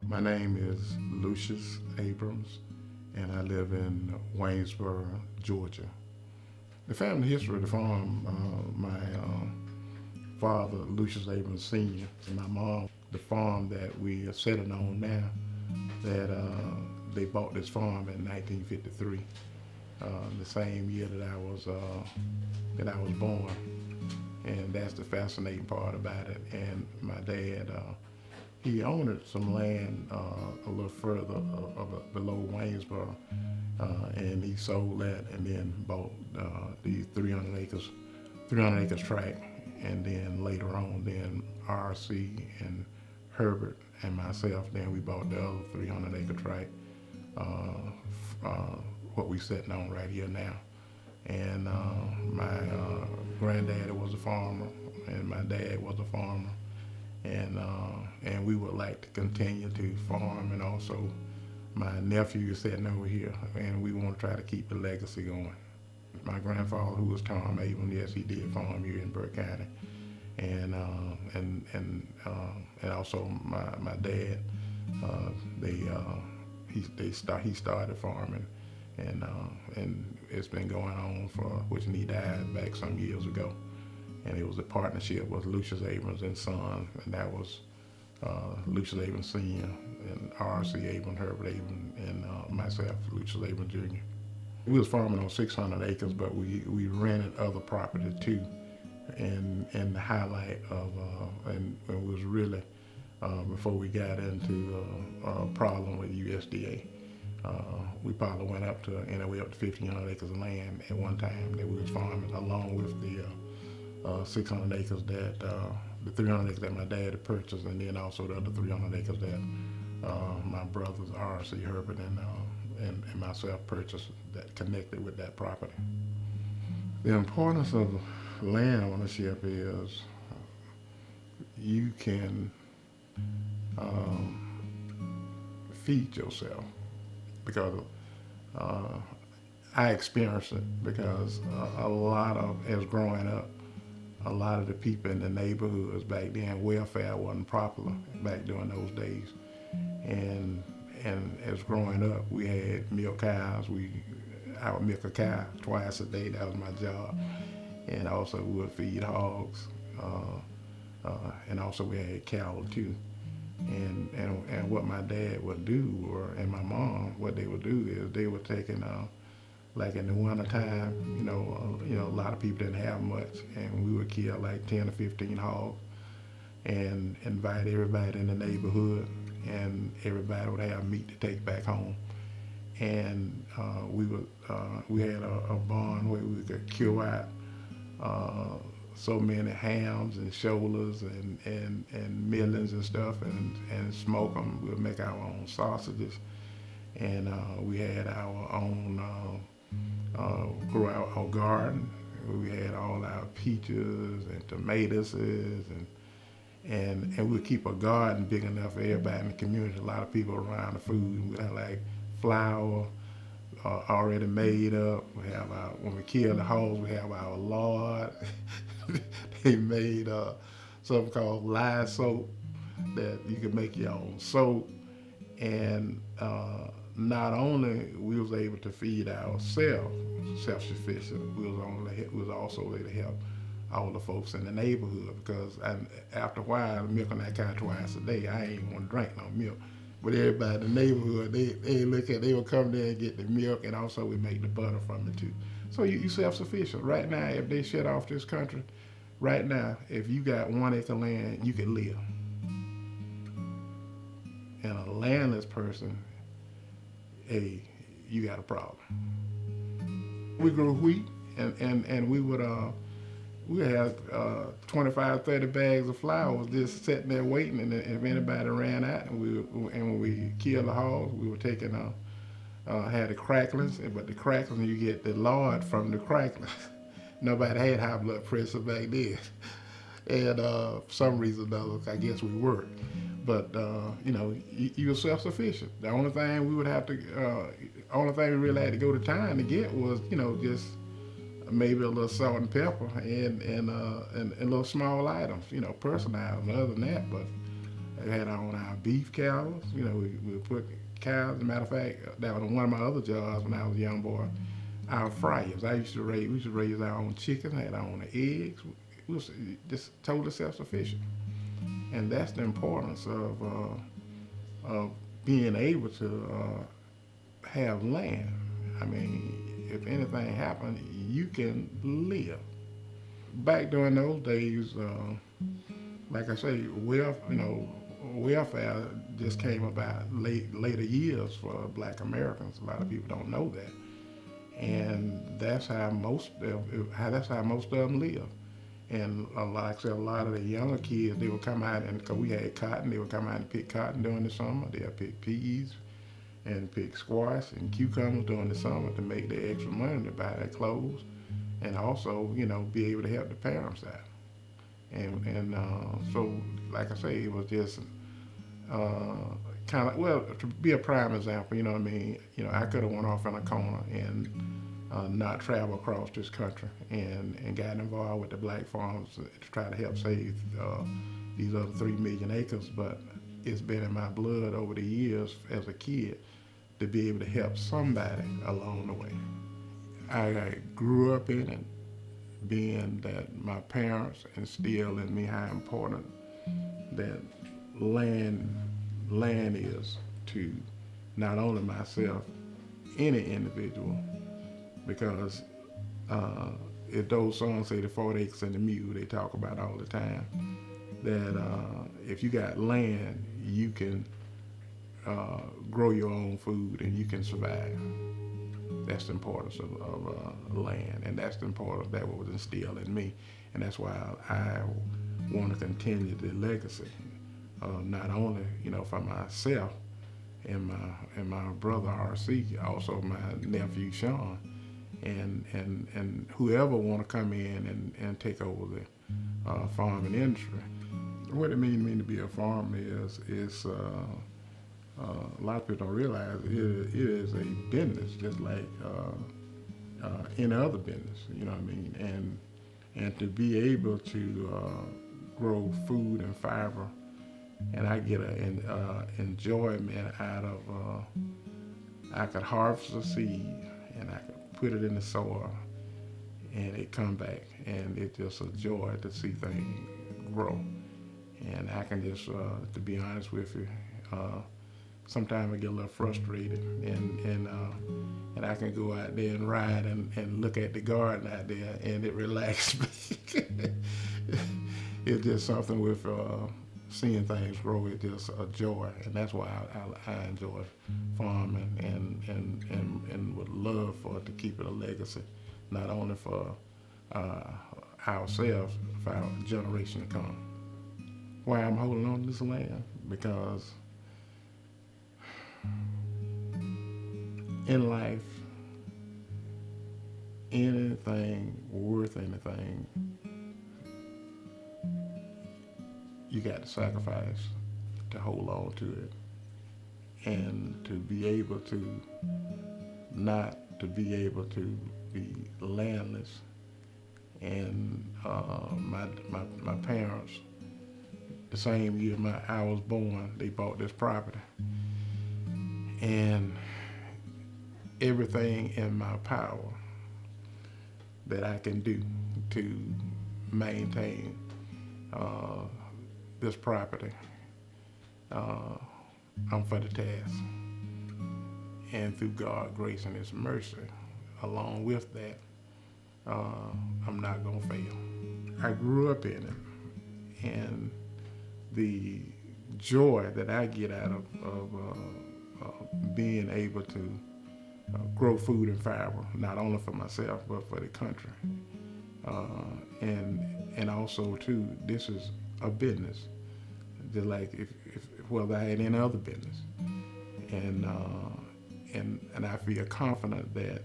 My name is Lucious Abrams, and I live in Waynesboro, Georgia. The family history of the farm, my father, Lucious Abrams Sr., and my mom, the farm that we are sitting on now, that they bought this farm in 1953, the same year that I was born. And that's the fascinating part about it. And my dad, he owned some land a little further below Waynesboro, and he sold that and then bought the 300 acres tract, and then later on, then RC and Herbert and myself, then we bought the other 300-acre tract, what we sitting on right here now. And my granddaddy was a farmer, and my dad was a farmer, and we would like to continue to farm, and also my nephew is sitting over here, and we want to try to keep the legacy going. My grandfather, who was Tom Abrams, yes, he did farm here in Burke County, and also my dad, he started farming, and it's been going on for, which he died back some years ago, and it was a partnership with Lucious Abrams and Son, and that was Lucious Abrams Sr. and R.C. Abrams, Herbert Abrams, and myself, Lucious Abrams Jr. We was farming on 600 acres, but we rented other property too, and the highlight of and it was really before we got into a problem with USDA. We probably went up to anywhere up to 1,500 acres of land at one time that we was farming, along with the 600 acres that the 300 acres that my dad had purchased, and then also the other 300 acres that my brothers R.C. Herbert and myself purchased that connected with that property. The importance of land ownership is you can feed yourself, because I experienced it, because a lot of, as growing up, a lot of the people in the neighborhoods back then, welfare wasn't popular back during those days. And as growing up, we had milk cows. I would milk a cow twice a day. That was my job. And also we would feed hogs. And also we had cattle too. And what my dad would do, and my mom, what they would do is they were taking, like in the winter time, a lot of people didn't have much, and we would kill like 10 or 15 hogs and invite everybody in the neighborhood, and everybody would have meat to take back home. And we had a barn where we could kill out so many hams and shoulders and millions and stuff, and smoke them. We'll make our own sausages, and we had our own grow our garden. We had all our peaches and tomatoes, and we'd keep a garden big enough for everybody in the community. A lot of people around the food. We had like flour already made up. We have our, when we kill the hogs, we have our lard. They made something called lye soap that you can make your own soap. And not only we was able to feed ourselves, self-sufficient, we was also able to help all the folks in the neighborhood, because after a while, milking that cow twice a day, I ain't want to drink no milk. But everybody in the neighborhood, they would come there and get the milk, and also we make the butter from it too. So you self-sufficient. Right now, if they shut off this country, right now, if you got 1 acre land, you can live. And a landless person, hey, you got a problem. We grew wheat, and we would have 25, 30 bags of flour was just sitting there waiting, and if anybody ran out, and when we killed the hogs, we were taking had the cracklings, but the cracklings, you get the lard from the cracklings. Nobody had high blood pressure back then, and for some reason, though, I guess we worked. But you were self-sufficient. The only thing we would have to, only thing we really had to go to town to get was, just maybe a little salt and pepper and little small items, personal items. Other than that, but had on our beef cows. We put cows. As a matter of fact, that was one of my other jobs when I was a young boy. Our fryers. We used to raise our own chickens, had our own eggs. We was just totally self-sufficient. And that's the importance of being able to have land. I mean, if anything happened, you can live. Back during those days, like I say, welfare just came about later years for Black Americans. A lot of people don't know that, and that's how most of them live. And like I said, a lot of the younger kids, they would come out, and because we had cotton, they would come out and pick cotton during the summer. They'll pick peas and pick squash and cucumbers during the summer to make their extra money to buy their clothes, and also, be able to help the parents out. So, like I say, it was just kind of, well, to be a prime example, you know what I mean? I could have went off in a corner and not travel across this country and got involved with the black farmers to try to help save these other 3 million acres. But it's been in my blood over the years as a kid to be able to help somebody along the way. I grew up in it, being that my parents instilled in me how important that land is to not only myself, any individual, because if those songs say the 40 acres and the mule, they talk about all the time, that if you got land, you can grow your own food and you can survive. That's the importance of land, and that's the importance that was instilled in me, and that's why I want to continue the legacy, not only for myself and my brother RC, also my nephew Sean, and whoever want to come in and take over the farming industry. What it means to be a farmer is a lot of people don't realize it is a business, just like any other business. You know what I mean? And to be able to grow food and fiber, and I get an enjoyment out of. I could harvest a seed and I could put it in the soil, and it come back, and it's just a joy to see things grow. And I can just, to be honest with you, sometimes I get a little frustrated, and I can go out there and ride and look at the garden out there, and it relaxes me. It's just something with seeing things grow. It's just a joy, and that's why I enjoy farming and would love for it to keep it a legacy, not only for ourselves, for our generation to come. Why I'm holding on to this land? Because in life, anything worth anything, you got to sacrifice to hold on to it, and to be able to be landless. And my parents, the same year I was born, they bought this property, and everything in my power that I can do to maintain this property, I'm for the task. And through God's grace and His mercy, along with that, I'm not gonna fail. I grew up in it, and the joy that I get out of being able to grow food and fiber, not only for myself but for the country, and also too, this is a business, just like if I had any other business, and I feel confident that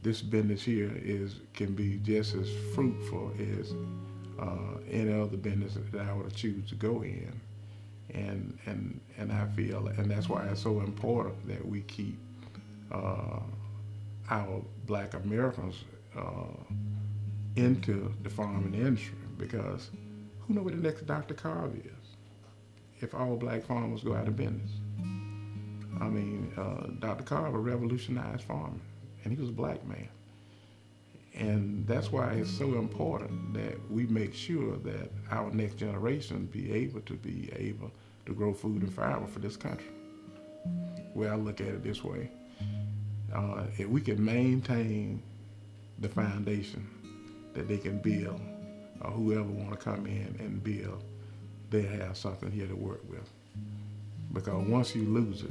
this business here can be just as fruitful as any other business that I would choose to go in, and I feel, and that's why it's so important that we keep our Black Americans into the farming industry, because who knows what the next Dr. Carver is? if all black farmers go out of business? I mean, Dr. Carver revolutionized farming, and he was a black man. And that's why it's so important that we make sure that our next generation be able to grow food and fiber for this country. Well, I look at it this way. If we can maintain the foundation that they can build, or whoever want to come in and build, they have something here to work with. Because once you lose it,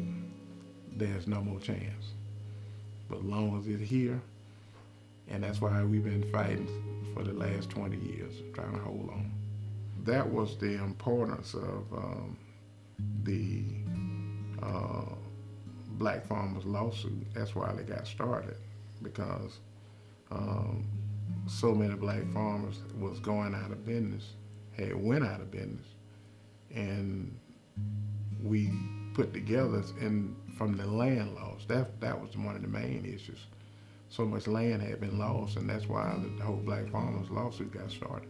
there's no more chance. But as long as it's here, and that's why we've been fighting for the last 20 years, trying to hold on. That was the importance of the black farmers lawsuit. That's why they got started, because so many black farmers was going out of business, had went out of business, and we put together from the land loss. That was one of the main issues. So much land had been lost, and that's why the whole black farmers lawsuit got started.